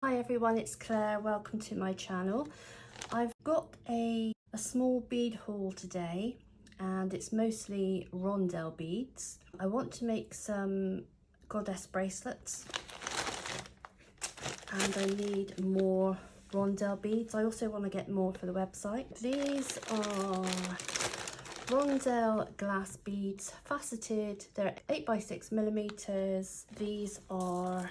Hi everyone, it's Claire. Welcome to my channel. I've got a small bead haul today and it's mostly rondelle beads. I want to make some goddess bracelets and I need more rondelle beads. I also want to get more for the website. These are rondelle glass beads, faceted. They're 8x6mm. These are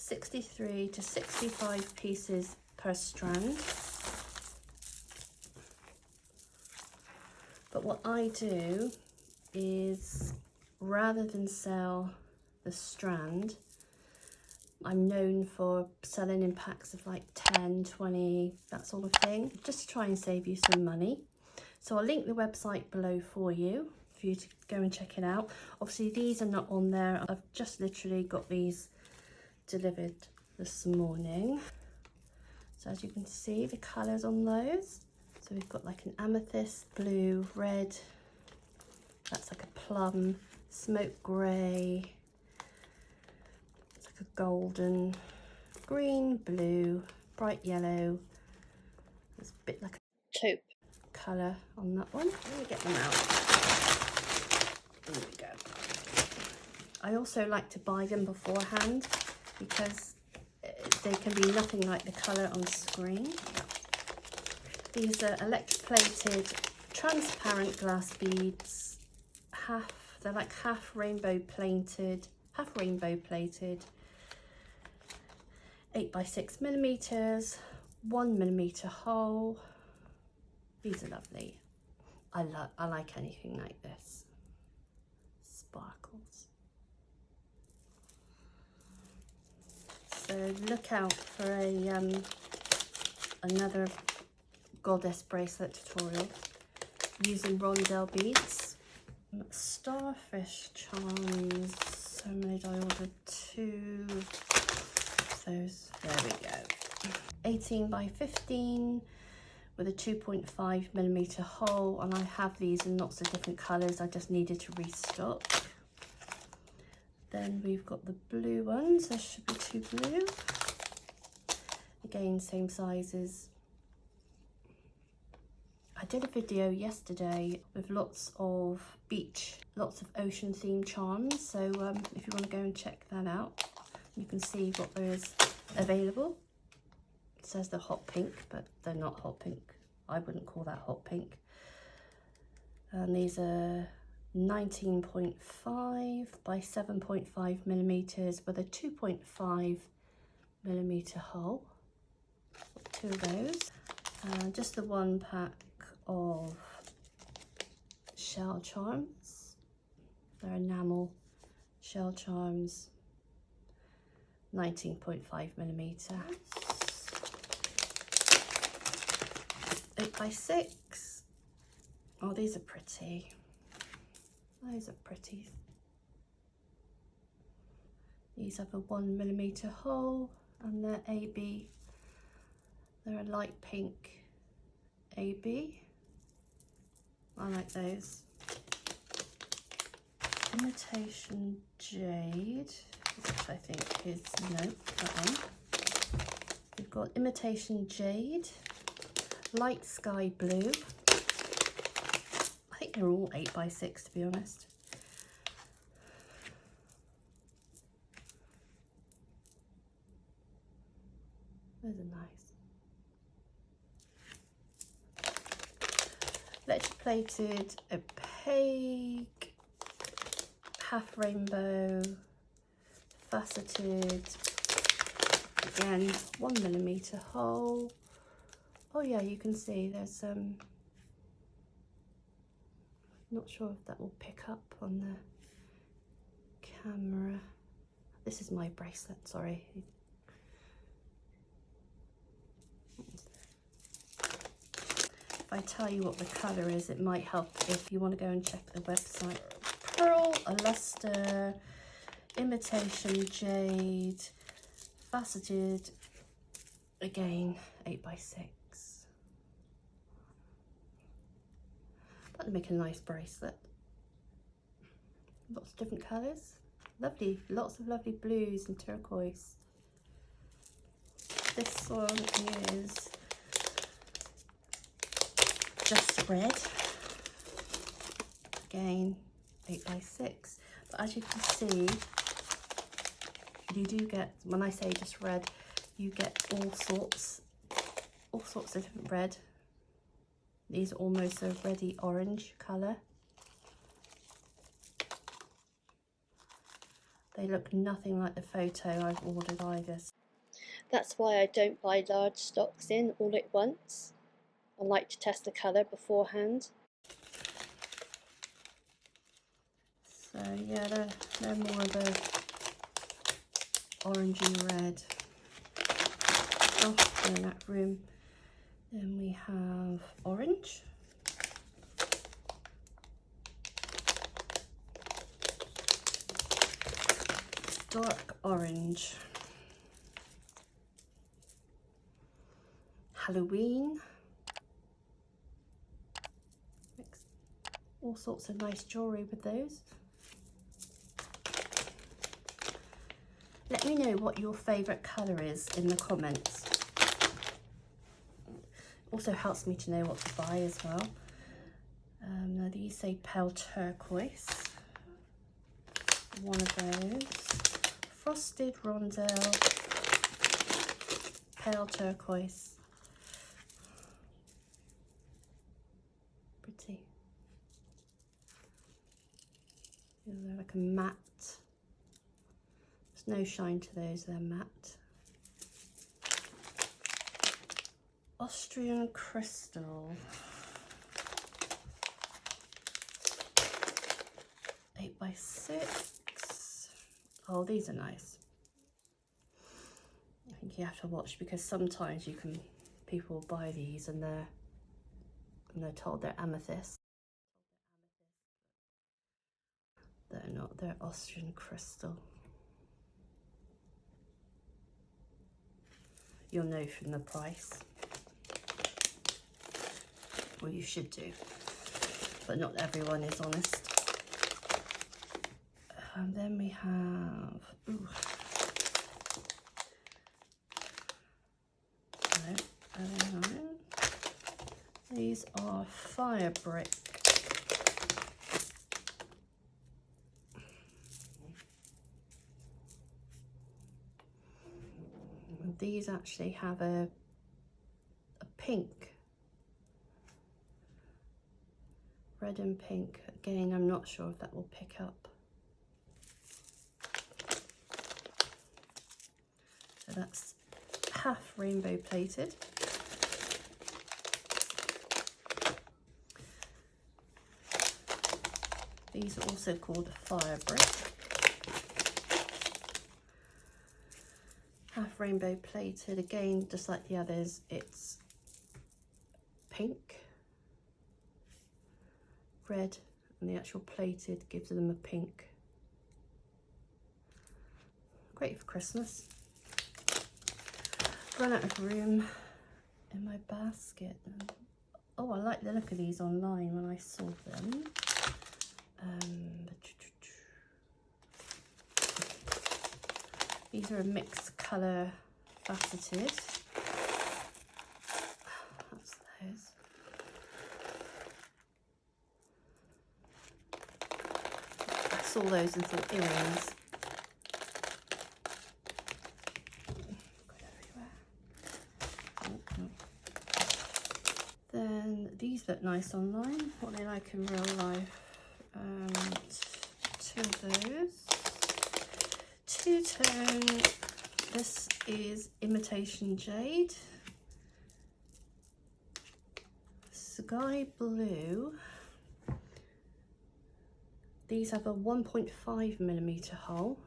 63 to 65 pieces per strand. But what I do is, rather than sell the strand, I'm known for selling in packs of like 10, 20, that sort of thing, just to try and save you some money. So I'll link the website below for you to go and check it out. Obviously these are not on there. I've just literally got these delivered this morning. So as you can see, the colours on those, so we've got like an amethyst blue, red, that's like a plum, smoke grey, it's like a golden, green, blue, bright yellow, there's a bit like a taupe colour on that one. Let me get them out. There we go. I also like to buy them beforehand because they can be nothing like the colour on screen. These are electroplated transparent glass beads. They're like half rainbow plated, 8x6mm, 1mm hole. These are lovely. I like anything like this. Sparkles. So look out for another goddess bracelet tutorial using rondelle beads. Starfish charms. So many I ordered 2 of those. There we go. 18x15 with a 2.5mm hole, and I have these in lots of different colours. I just needed to restock. Then we've got the blue ones. There should be 2 blue. Again, same sizes. I did a video yesterday with lots of ocean themed charms. So if you want to go and check that out, you can see what there is available. It says they're hot pink, but they're not hot pink. I wouldn't call that hot pink. And these are 19.5 by 7.5mm with a 2.5mm hole. 2 of those. Just the 1 pack of shell charms. They're enamel shell charms, 19.5mm. 8x6. Oh, these are pretty. Those are pretty. These have a 1mm hole and they're AB. They're a light pink AB. I like those. Imitation jade, which I think is, no, that one. We've got imitation jade, light sky blue. I think they're all 8x6 to be honest. Those are nice. Electroplated, opaque, half rainbow, faceted, again 1mm hole. Oh yeah, you can see there's not sure if that will pick up on the camera. This is my bracelet, sorry. If I tell you what the colour is, it might help if you want to go and check the website. Pearl, a luster, imitation jade, faceted, again 8x6. That'd make a nice bracelet. Lots of different colours. Lovely, lots of lovely blues and turquoise. This one is just red. Again, 8x6. But as you can see, you do get, when I say just red, you get all sorts of different red. These are almost a reddy orange colour. They look nothing like the photo I've ordered either. That's why I don't buy large stocks in all at once. I like to test the colour beforehand. So yeah, they're more of a orangey red. Oh, in that room. Then we have orange. Dark orange. Halloween. Mix all sorts of nice jewellery with those. Let me know what your favourite colour is in the comments. Also helps me to know what to buy as well. Now these say pale turquoise. One of those. Frosted rondelle. Pale turquoise. Pretty. They're like a matte. There's no shine to those, they're matte. Austrian crystal. 8x6. Oh, these are nice. I think you have to watch because sometimes people buy these and they're told they're amethyst. They're not, they're Austrian crystal. You'll know from the price. Well, you should do, but not everyone is honest. And then we have, ooh. No, these are fire brick. And these actually have a pink. Red and pink. Again, I'm not sure if that will pick up. So that's half rainbow plated. These are also called fire brick. Half rainbow plated. Again, just like the others, it's pink, red, and the actual plated gives them a pink. Great for Christmas. Run out of room in my basket. Oh, I like the look of these online when I saw them. These are a mixed colour faceted. That's those. I saw those and thought earrings. Then these look nice online. What are they like in real life? Two of those. Two-tone. This is imitation jade. Sky blue. These have a 1.5mm hole,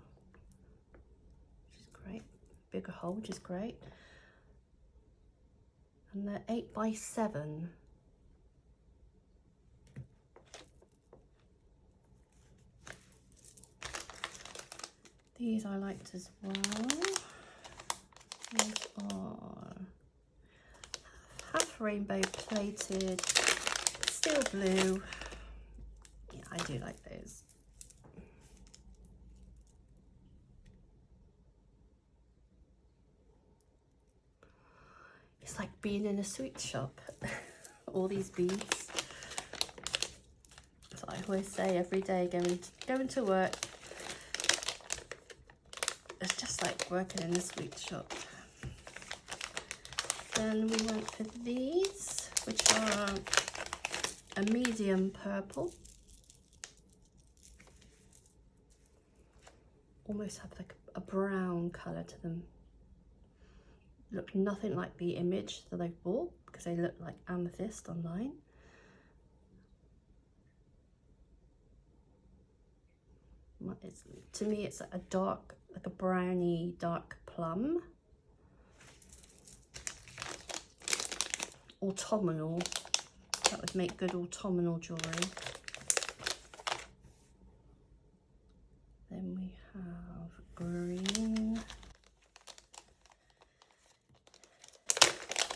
which is great. Bigger hole, which is great. And they're 8x7. These I liked as well. These are half rainbow plated, steel blue. Yeah, I do like those. It's like being in a sweet shop. All these beads. That's what I always say every day going to work. It's just like working in a sweet shop. Then we went for these, which are a medium purple. Almost have like a brown colour to them. Look nothing like the image that I bought because they look like amethyst online. To me it's a dark, like a browny dark plum. Autumnal, that would make good autumnal jewellery. Then we have green.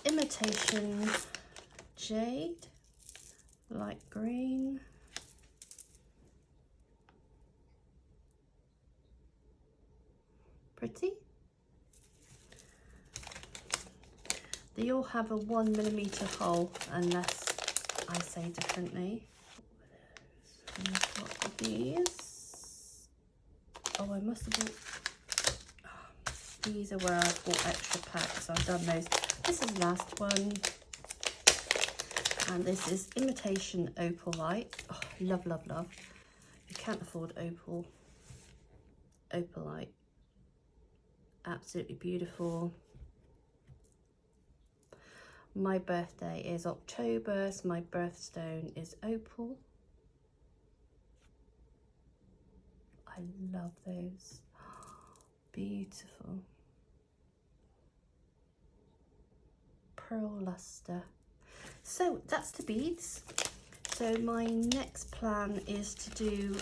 Imitation jade, light green. Pretty. They all have a 1mm hole unless I say differently. And we've got these. Oh, I must have bought, oh, these are where I bought extra packs, so I've done those. This is the last one. And this is imitation opalite. Oh, love, love, love. You can't afford opalite. Absolutely beautiful. My birthday is October, so my birthstone is opal. I love those. Beautiful. Pearl luster. So that's the beads. So my next plan is to do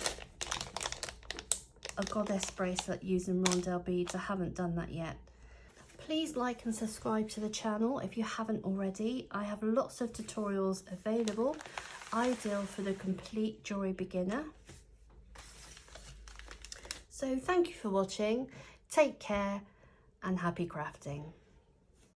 a goddess bracelet using rondelle beads. I haven't done that yet. Please like and subscribe to the channel if you haven't already. I have lots of tutorials available, ideal for the complete jewellery beginner. So thank you for watching, take care and happy crafting.